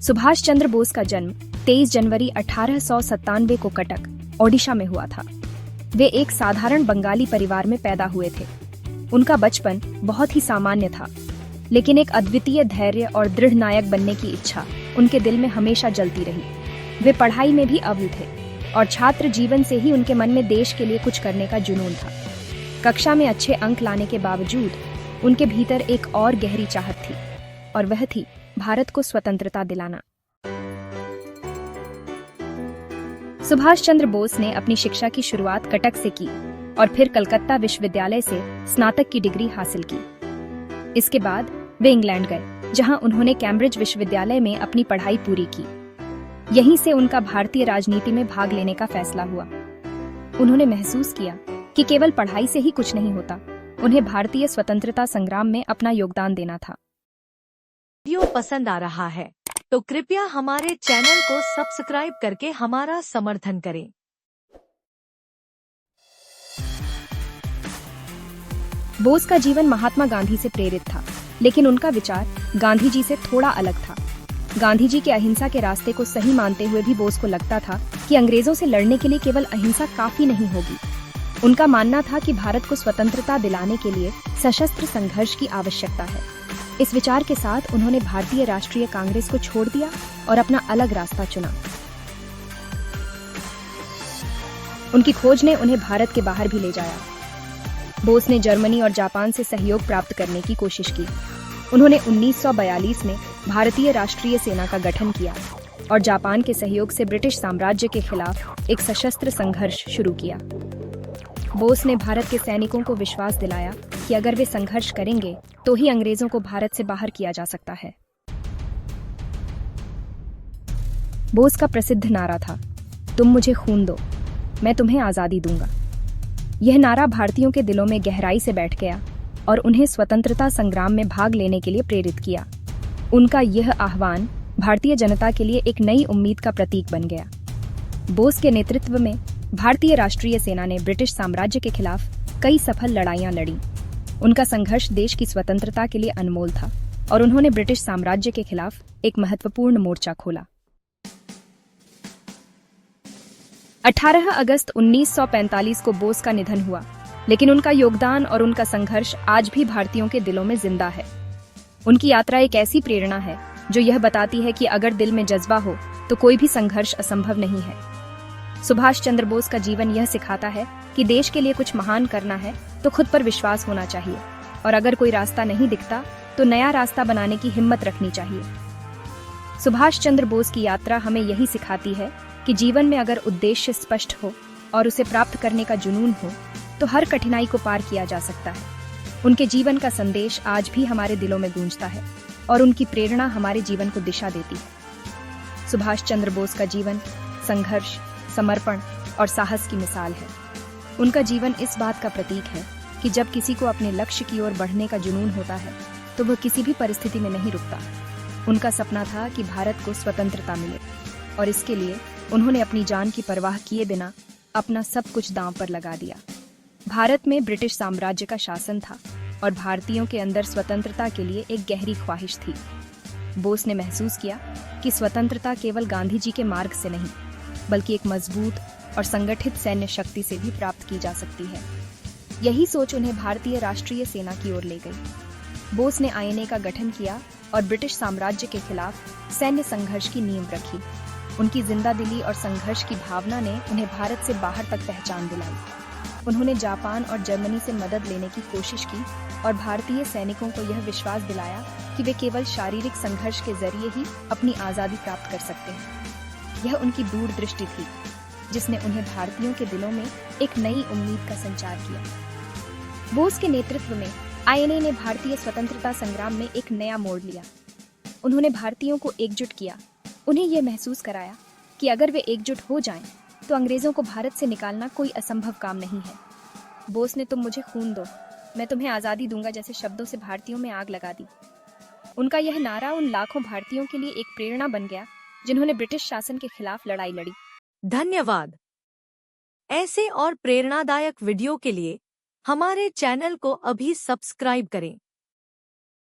सुभाष चंद्र बोस का जन्म 23 जनवरी 1897 को कटक, ओडिशा में हुआ था। वे एक साधारण बंगाली परिवार में पैदा हुए थे। उनका बचपन बहुत ही सामान्य था, लेकिन एक अद्वितीय धैर्य और दृढ़ नायक बनने की इच्छा उनके दिल में हमेशा जलती रही। वे पढ़ाई में भी अव्वल थे और छात्र जीवन से ही उनके मन में देश के लिए कुछ करने का जुनून था। कक्षा में अच्छे अंक लाने के बावजूद उनके भीतर एक और गहरी चाहत थी, और वह थी भारत को स्वतंत्रता दिलाना। सुभाष चंद्र बोस ने अपनी शिक्षा की शुरुआत कटक से की और फिर कलकत्ता विश्वविद्यालय से स्नातक की डिग्री हासिल की। इसके बाद वे इंग्लैंड गए, जहां उन्होंने कैम्ब्रिज विश्वविद्यालय में अपनी पढ़ाई पूरी की। यहीं से उनका भारतीय राजनीति में भाग लेने का फैसला हुआ। उन्होंने महसूस किया कि केवल पढ़ाई से ही कुछ नहीं होता, उन्हें भारतीय स्वतंत्रता संग्राम में अपना योगदान देना था। वीडियो पसंद आ रहा है तो कृपया हमारे चैनल को सब्सक्राइब करके हमारा समर्थन करें। बोस का जीवन महात्मा गांधी से प्रेरित था, लेकिन उनका विचार गांधी जी से थोड़ा अलग था। गांधी जी के अहिंसा के रास्ते को सही मानते हुए भी बोस को लगता था कि अंग्रेजों से लड़ने के लिए केवल अहिंसा काफी नहीं होगी। उनका मानना था कि भारत को स्वतंत्रता दिलाने के लिए सशस्त्र संघर्ष की आवश्यकता है। इस विचार के साथ उन्होंने भारतीय राष्ट्रीय कांग्रेस को छोड़ दिया और अपना अलग रास्ता चुना। उनकी खोज ने उन्हें भारत के बाहर भी ले जाया। बोस ने जर्मनी और जापान से सहयोग प्राप्त करने की कोशिश की। उन्होंने 1942 में भारतीय राष्ट्रीय सेना का गठन किया और जापान के सहयोग से ब्रिटिश साम्राज्य के खिलाफ एक सशस्त्र संघर्ष शुरू किया। बोस ने भारत के सैनिकों को विश्वास दिलाया कि अगर वे संघर्ष करेंगे तो ही अंग्रेजों को भारत से बाहर किया जा सकता है। बोस का प्रसिद्ध नारा था, तुम मुझे खून दो, मैं तुम्हें आजादी दूंगा। यह नारा भारतीयों के दिलों में गहराई से बैठ गया और उन्हें स्वतंत्रता संग्राम में भाग लेने के लिए प्रेरित किया। उनका यह आह्वान भारतीय जनता के लिए एक नई उम्मीद का प्रतीक बन गया। बोस के नेतृत्व में भारतीय राष्ट्रीय सेना ने ब्रिटिश साम्राज्य के खिलाफ कई सफल लड़ाइयां लड़ी। उनका संघर्ष देश की स्वतंत्रता के लिए अनमोल था और उन्होंने ब्रिटिश साम्राज्य के खिलाफ एक महत्वपूर्ण मोर्चा खोला। 18 अगस्त 1945 को बोस का निधन हुआ, लेकिन उनका योगदान और उनका संघर्ष आज भी भारतीयों के दिलों में जिंदा है। उनकी यात्रा एक ऐसी प्रेरणा है जो यह बताती है कि अगर दिल में जज्बा हो तो कोई भी संघर्ष असंभव नहीं है। सुभाष चंद्र बोस का जीवन यह सिखाता है कि देश के लिए कुछ महान करना है तो खुद पर विश्वास होना चाहिए, और अगर कोई रास्ता नहीं दिखता तो नया रास्ता बनाने की हिम्मत रखनी चाहिए। सुभाष चंद्र बोस की यात्रा हमें यही सिखाती है कि जीवन में अगर उद्देश्य स्पष्ट हो और उसे प्राप्त करने का जुनून हो तो हर कठिनाई को पार किया जा सकता है। उनके जीवन का संदेश आज भी हमारे दिलों में गूंजता है और उनकी प्रेरणा हमारे जीवन को दिशा देती है। सुभाष चंद्र बोस का जीवन संघर्ष, समर्पण और साहस की मिसाल है। उनका जीवन इस बात का प्रतीक है कि जब किसी को अपने लक्ष्य की ओर बढ़ने का जुनून होता है तो वह किसी भी परिस्थिति में नहीं रुकता। उनका सपना था कि भारत को स्वतंत्रता मिले, और इसके लिए उन्होंने अपनी जान की परवाह किए बिना अपना सब कुछ दांव पर लगा दिया। भारत में ब्रिटिश साम्राज्य का शासन था और भारतीयों के अंदर स्वतंत्रता के लिए एक गहरी ख्वाहिश थी। बोस ने महसूस किया कि स्वतंत्रता केवल गांधी जी के मार्ग से नहीं, बल्कि एक मजबूत और संगठित सैन्य शक्ति से भी प्राप्त की जा सकती है। यही सोच उन्हें भारतीय राष्ट्रीय सेना की ओर ले गई। बोस ने आईएनए का गठन किया और ब्रिटिश साम्राज्य के खिलाफ सैन्य संघर्ष की नींव रखी। उनकी जिंदादिली और संघर्ष की भावना ने उन्हें भारत से बाहर तक पहचान दिलाई। उन्होंने जापान और जर्मनी से मदद लेने की कोशिश की और भारतीय सैनिकों को यह विश्वास दिलाया कि वे केवल शारीरिक संघर्ष के जरिए ही अपनी आजादी प्राप्त कर सकते हैं। यह उनकी दूरदृष्टि थी जिसने उन्हें भारतीयों के दिलों में एक नई उम्मीद का संचार किया। बोस के नेतृत्व में आईएनए ने भारतीय स्वतंत्रता संग्राम में एक नया मोड़ लिया। उन्होंने भारतीयों को एकजुट किया, उन्हें यह महसूस कराया कि अगर वे एकजुट हो जाएं, तो अंग्रेजों को भारत से निकालना कोई असंभव काम नहीं है। बोस ने तुम मुझे खून दो, मैं तुम्हें आजादी दूंगा जैसे शब्दों से भारतीयों में आग लगा दी। उनका यह नारा उन लाखों भारतीयों के लिए एक प्रेरणा बन गया जिन्होंने ब्रिटिश शासन के खिलाफ लड़ाई लड़ी। धन्यवाद। ऐसे और प्रेरणादायक वीडियो के लिए हमारे चैनल को अभी सब्सक्राइब करें।